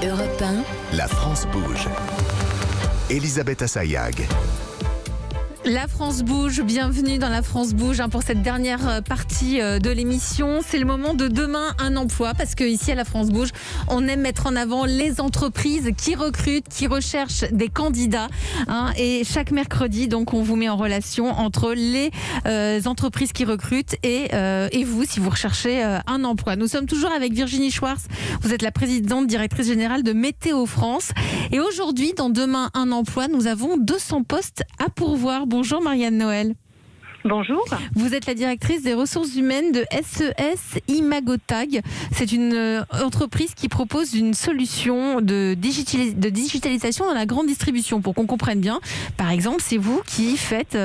Europe 1, La France bouge. Elisabeth Assayag. La France bouge, bienvenue dans La France bouge pour cette dernière partie de l'émission. C'est le moment de Demain un emploi, parce qu'ici à La France bouge, on aime mettre en avant les entreprises qui recrutent, qui recherchent des candidats. Et chaque mercredi, donc, on vous met en relation entre les entreprises qui recrutent et vous, si vous recherchez un emploi. Nous sommes toujours avec Virginie Schwartz. Vous êtes la présidente directrice générale de Météo France. Et aujourd'hui, dans Demain un emploi, nous avons 200 postes à pourvoir. Bonjour Marianne Noël. Bonjour. Vous êtes la directrice des ressources humaines de SES Imagotag. C'est une entreprise qui propose une solution de digitalisation dans la grande distribution. Pour qu'on comprenne bien, par exemple, c'est vous qui faites,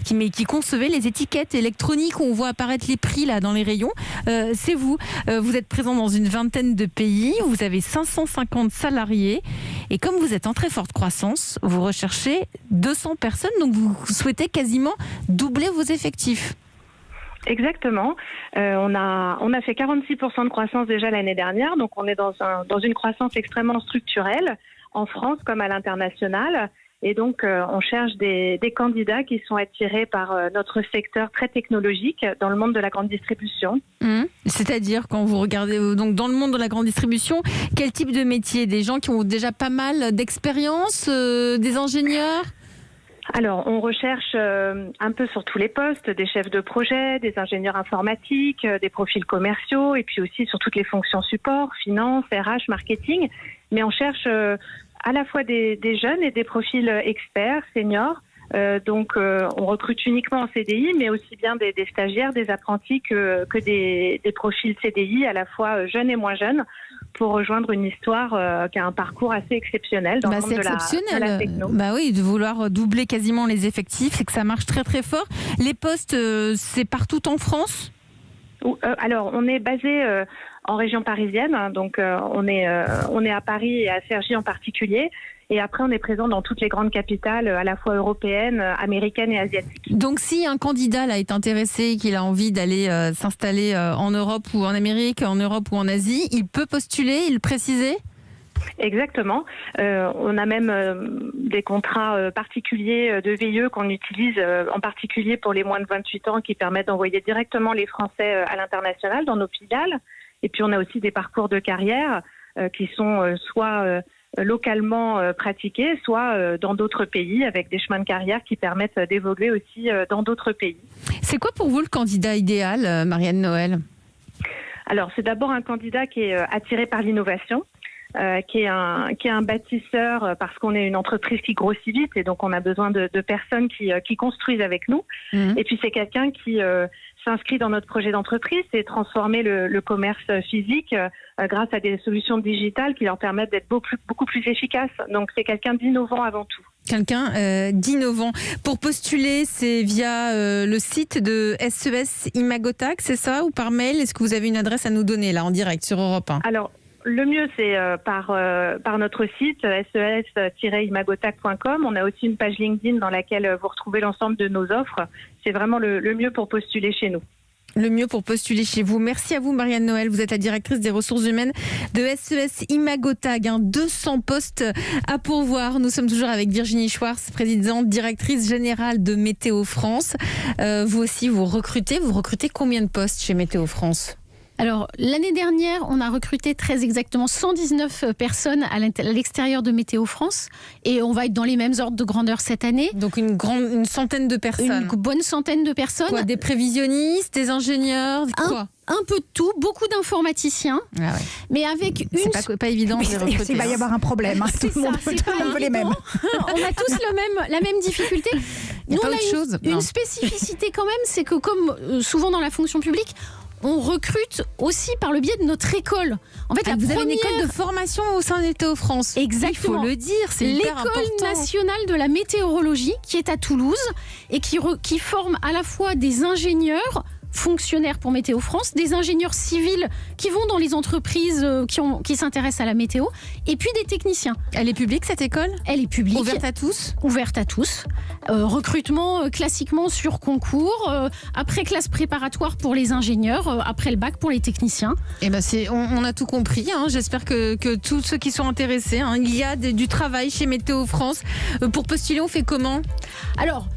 qui concevez les étiquettes électroniques où on voit apparaître les prix là dans les rayons. C'est vous. Vous êtes présent dans une vingtaine de pays. Vous avez 550 salariés. Et comme vous êtes en très forte croissance, vous recherchez 200 personnes. Donc vous souhaitez quasiment doubler vos effectifs. Exactement. On a fait 46% de croissance déjà l'année dernière, donc on est dans une croissance extrêmement structurelle en France comme à l'international. Et donc on cherche des candidats qui sont attirés par notre secteur très technologique dans le monde de la grande distribution. C'est-à-dire, quand vous regardez donc dans le monde de la grande distribution, quel type de métier? Des gens qui ont déjà pas mal d'expérience, des ingénieurs? Alors, on recherche un peu sur tous les postes, des chefs de projet, des ingénieurs informatiques, des profils commerciaux, et puis aussi sur toutes les fonctions support, finance, RH, marketing. Mais on cherche à la fois des jeunes et des profils experts, seniors. Donc, on recrute uniquement en CDI, mais aussi bien des stagiaires, des apprentis que des profils CDI, à la fois jeunes et moins jeunes, pour rejoindre une histoire qui a un parcours assez exceptionnel dans le monde de la techno. Bah oui, de vouloir doubler quasiment les effectifs, c'est que ça marche très très fort. Les postes, c'est partout en France ? Alors, on est basé en région parisienne, donc on est à Paris et à Cergy en particulier. Et après, on est présent dans toutes les grandes capitales, à la fois européennes, américaines et asiatiques. Donc, si un candidat là, est intéressé, qu'il a envie d'aller s'installer en Europe ou en Amérique, en Europe ou en Asie, il peut postuler, il préciser ? Exactement. On a même des contrats particuliers de VIE qu'on utilise en particulier pour les moins de 28 ans qui permettent d'envoyer directement les Français à l'international dans nos filiales. Et puis, on a aussi des parcours de carrière qui sont soit localement pratiqués, soit dans d'autres pays avec des chemins de carrière qui permettent d'évoluer aussi dans d'autres pays. C'est quoi pour vous le candidat idéal, Marianne Noël ? Alors, c'est d'abord un candidat qui est attiré par l'innovation, qui est un bâtisseur parce qu'on est une entreprise qui grossit vite et donc on a besoin de personnes qui construisent avec nous. Et puis, c'est quelqu'un qui s'inscrit dans notre projet d'entreprise, c'est transformer le commerce physique grâce à des solutions digitales qui leur permettent d'être beaucoup plus efficaces. Donc, c'est quelqu'un d'innovant avant tout. Quelqu'un d'innovant. Pour postuler, c'est via le site de SES Imagotag, c'est ça, ou par mail? Est-ce que vous avez une adresse à nous donner, là, en direct, sur Europe 1? Alors, le mieux, c'est par notre site, ses-imagotag.com. On a aussi une page LinkedIn dans laquelle vous retrouvez l'ensemble de nos offres. C'est vraiment le mieux pour postuler chez nous. Le mieux pour postuler chez vous. Merci à vous, Marianne Noël. Vous êtes la directrice des ressources humaines de SES Imagotag. 200 postes à pourvoir. Nous sommes toujours avec Virginie Schwartz, présidente directrice générale de Météo France. Vous aussi, vous recrutez combien de postes chez Météo France ? Alors, l'année dernière, on a recruté très exactement 119 personnes à l'extérieur de Météo France et on va être dans les mêmes ordres de grandeur cette année. Donc une centaine de personnes. Une bonne centaine de personnes. Quoi, des prévisionnistes, des ingénieurs, quoi ? Un peu de tout, beaucoup d'informaticiens, mais avec une... C'est pas évident de les recruter. Il va y avoir un problème, tout le monde veut les mêmes. On a tous la même difficulté. Il y a pas autre chose. Une spécificité quand même, c'est que comme souvent dans la fonction publique, on recrute aussi par le biais de notre école. En fait, vous avez une école de formation au sein de Météo France. Exactement. Il faut le dire, c'est hyper important. L'école nationale de la météorologie qui est à Toulouse et qui forme à la fois des ingénieurs fonctionnaires pour Météo France, des ingénieurs civils qui vont dans les entreprises qui s'intéressent à la météo, et puis des techniciens. Elle est publique cette école ? Elle est publique. Ouverte à tous ? Ouverte à tous. Recrutement classiquement sur concours, après classe préparatoire pour les ingénieurs, après le bac pour les techniciens. Eh ben on a tout compris. J'espère que tous ceux qui sont intéressés, il y a du travail chez Météo France. Pour postuler, on fait comment ? Alors,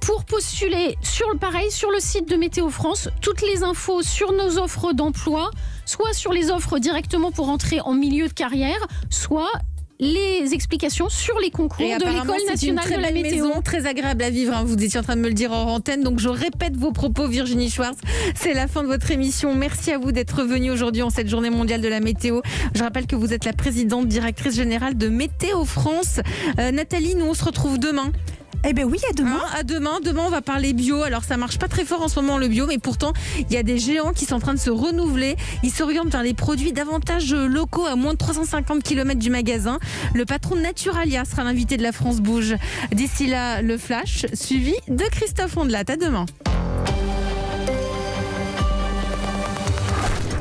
pour postuler, sur le site de Météo France, toutes les infos sur nos offres d'emploi, soit sur les offres directement pour entrer en milieu de carrière, soit les explications sur les concours de l'École nationale de la météo. Maison, très agréable à vivre, vous étiez en train de me le dire en antenne, donc je répète vos propos, Virginie Schwartz. C'est la fin de votre émission. Merci à vous d'être venue aujourd'hui en cette journée mondiale de la météo. Je rappelle que vous êtes la présidente directrice générale de Météo France. Nathalie, nous on se retrouve demain. Eh bien oui, à demain. À demain. Demain, on va parler bio. Alors, ça marche pas très fort en ce moment, le bio, mais pourtant, il y a des géants qui sont en train de se renouveler. Ils s'orientent vers les produits davantage locaux à moins de 350 km du magasin. Le patron de Naturalia sera l'invité de la France Bouge. D'ici là, le flash, suivi de Christophe Ondelat. À demain.